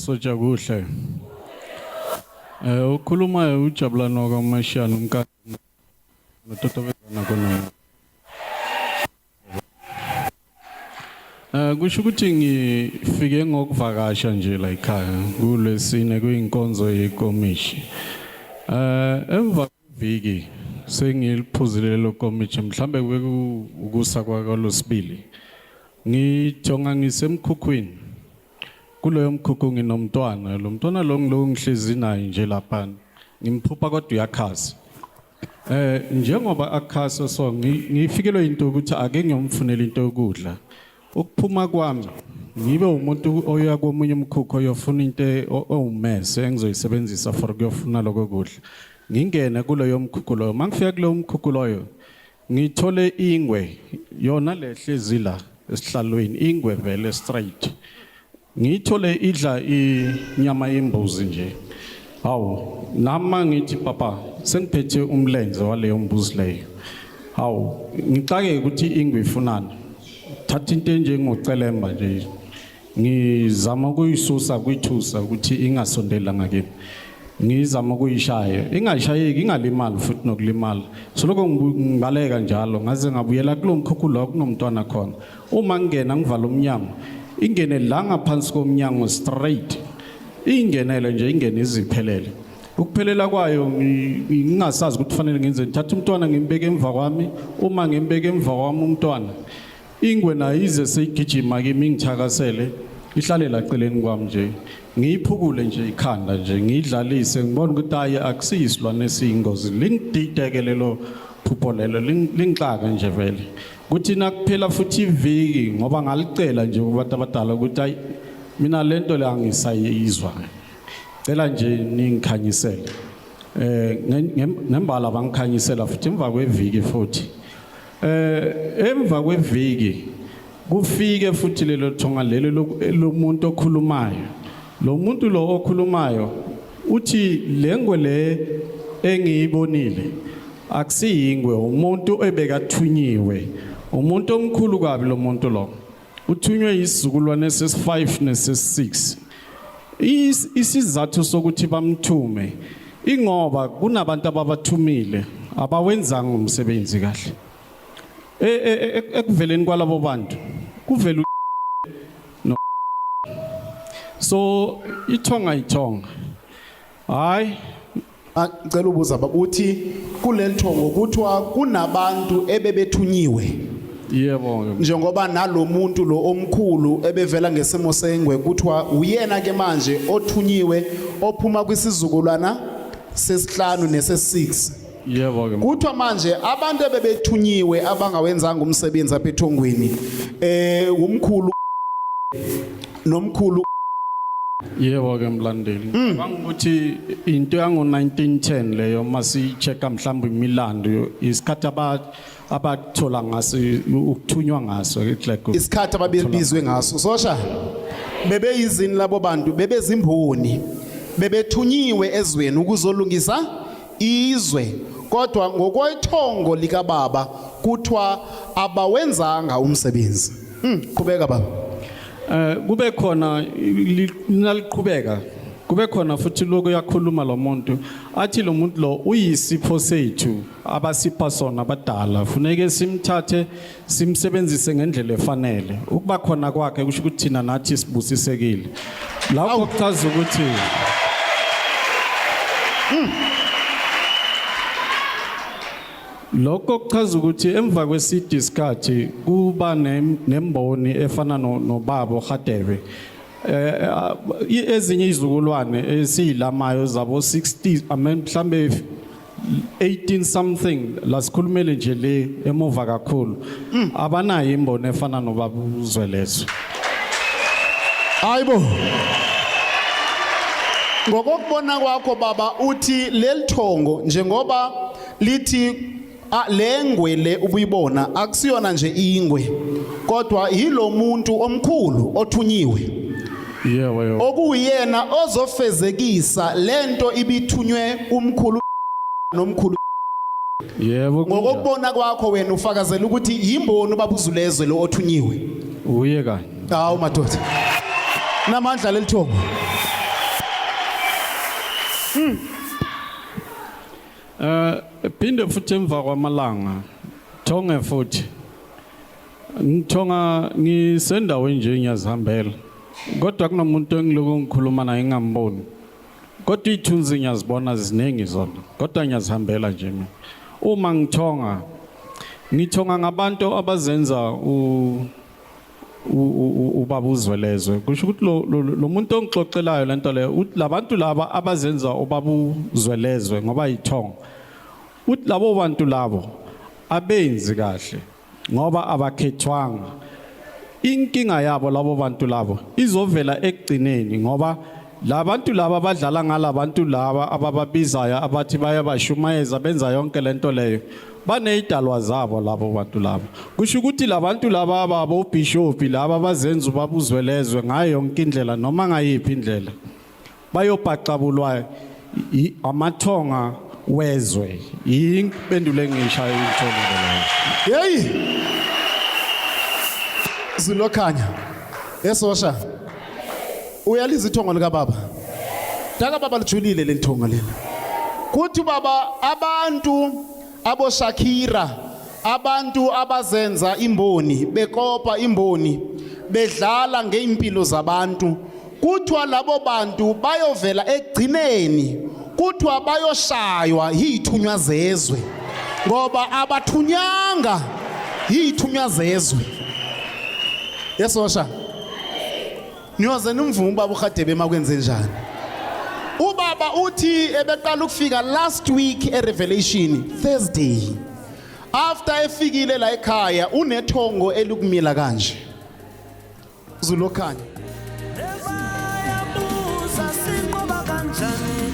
sotsha kuhle. Ukhuluma uJabulano kaMashana umkakhe nototobezana khona. Kusho ukuthi ngifike ngokuvakasha nje la ekhaya kulesine kuyinkonzo yekomishi. Emva kweviki sengiliphuzile lo komishi mhlambe ukusa kwaLosibili. Ngijonga ngisemkhukhwini. Kuloyo mkhukhu nginomntwana, lo mntwana lo ngihlezi naye nje lapha. Ngimphupha kodwa uyakhasa. Njengoba akhasa so ngifikelwe into ukuthi ake ngiyomfunela into yokudla. Ukuphuma kwami ngibe umuntu oya komunye umkhukhu oyofuna into owumese engizoyisebenzisa for kuyofuna lokho kudla. Ngingene kuloyo mkhukhu loyo, mangifika kuloyo mkhukhu loyo ngithole ingwe yona lehlezi la esihlalweni, ingwe vele straight. Ngithole idla inyama yembuzi nje. Hawu, nama ngithi papa sengiphethe umlenze waleyo mbuzi leyo. Hawu, ngicake ukuthi ingwe ifunana. Thatha into enjengocelemba nje. Ngizama ukuyisusa kuyithusa ukuthi ingasondela ngakimi. Ngizama ukuyishaya, ingashayeki ingalimali futhi nokulimala. Soloko ngibaleka njalo ngaze ngabuyela kulomkhukhu lo kunomntwana khona. Uma ngingena ngivala umnyango, ingene la ngaphansi komnyango straight. Ingenele nje ingene iziphelele. Ukuphelela kwayo ngingasazi ukuthi kufanele ngenze ngithatha umntwana ngimbeke emva kwami, uma ngimbeke emva kwami umntwana ingwe na ize seyigijima kimi ngithakasele ihlale la celeni kwami nje. Ngiyiphukule nje ikhanda nje ngidlalise ngibona ukuthi hayi akusiyisilwane esiyingozi lingidideke lelo phupho lelo lingixaka nje vele kuthi nakuphela futhi iviki ngoba ngalicela nje kubantu abadala ukuthi hayi mina lento le angisayizwa cela nje ningikhanyisele ngembala bangikhanyisela futhi emva kweviki futhi emva kweviki kufike futhi lelo thonga lelo lomuntu okhulumayo. Lo muntu lo okhulumayo uthi lengwe le engiyibonile akusiyingwe umuntu ebekathunyiwe, umuntu omkhulu kabi lo muntu lo. Uthunywe isizukulwane ses5 neses6. Isizathu sokuthi bamthume ingoba kunabantu ababathumile abawenzanga umsebenzi kahle. Ekuveleni kwalabo bantu kuvela no. So ithonga hayi ngicela ubuza baba uthi kuleli thongo kuthiwa kunabantu ebebethunyiwe. Yebo njengoba nalomuntu lo omkhulu ebevela ngesimo sengwe kuthiwa uyena ke manje othunyiwe ophuma kwisizukulwana sesihlanu nese6. Yebo ke kuthiwa manje abantu ebebethunyiwe abangawenzanga umsebenzi apha ethongweni umkhulu nomkhulu. Yebo ke mlandeli bangukuthi into yango 1910 leyo masichecka mhlawumbe imilando isikhathi abathola ngaso ukuthunywa ngaso isikhathi ababizwe ngaso sosha bebeyizini labo bantu bebezimboni bebethunyiwe ezweni ukuzolungisa izwe kodwa ngokwethongo lika baba kuthiwa abawenzanga umsebenzi. Qhubeka baba. Kube khona naliqhubeka kube khona futhi lokho yakhuluma lo muntu athi lo muntu lo uyisipho sethu abasipha sona abadala funeke simthathe simsebenzise ngendlela efanele ukuba khona kwakhe kusho ukuthi thina nathi sibusisekile lapho kuchaza ukuthi lokho kuchaza ukuthi emva kwesidi isikhathi kuba nemboni efana nobaba Radebe ezinye izizukulwane esiyilamayo zabo 60 mhlambe 18 something lasikhulumele nje le emuva kakhulu abanayo imboni efana nobaba Uzwi-Lezwe. Hayibo ngokubona kwakho baba uthi lelithongo njengoba lithi lengwe le ubuyibona akusiyona nje ingwe kodwa yilo muntu omkhulu othunyiwe. Yebo okuyena ozofezekisa lento ibithunywe umkhulu nomkhulu. Yebo ngokubona kwakho wena ufakazela ukuthi yimboni ubaba Uzwi-Lezwe lo othunyiwe. Uye kanye Hawu madoda namandla lelithongo Phinde futhi emva kwamalanga thonge futhi ngithonga ngisendaweni nje ngiyazihambela kodwa kunomuntu engiloku ngikhuluma naye ngingamboni kodwa ithunzi ngiyazibona ziningi zona kodwa ngiyazihambela nje mina uma ngithonga ngabantu abazenza ubaba Uzwi-Lezwe kusho ukuthi lo muntu ongixoxelayo lento leyo uthi labantu laba abazenza ubaba Uzwi-Lezwe ngoba yithonga uthi labo bantu labo abenzi kahle ngoba abakhethwanga inkinga yabo labo bantu labo izovela ekugcineni ngoba labantu laba badlala ngalabantu laba abababizayo abathi bayabashumayeza benza yonke lento leyo banezidalwa zabo labo bantu laba kusho ukuthi labantu laba ababo bishop laba bazenza ubaba Uzwi-Lezwe ngayo yonke indlela noma ngayiphi indlela bayobhaqabulwa amathonga wezwe impendulo engishayo ingithole leyo hey zilokhanya esosha uyaliza ithongo lika baba taka baba lijulile lelithongo leli kuthi baba abantu abo Shakira abantu abazenza imboni bekopa imboni bedlala ngeimpilo zabantu kuthiwa labo bantu bayovela egcineni kuthiwa bayoshaywa yithunywa zezwe ngoba abathunyanga yithunywa zezwe yesosha niyoze nimvume ubaba uRadebe makwenze njani ubaba uthi ebeqala ukufika last week eRevelation Thursday after efikile la ekhaya unethongo elikumila kanje uzulokhanya Eva yabuza singoba kanjani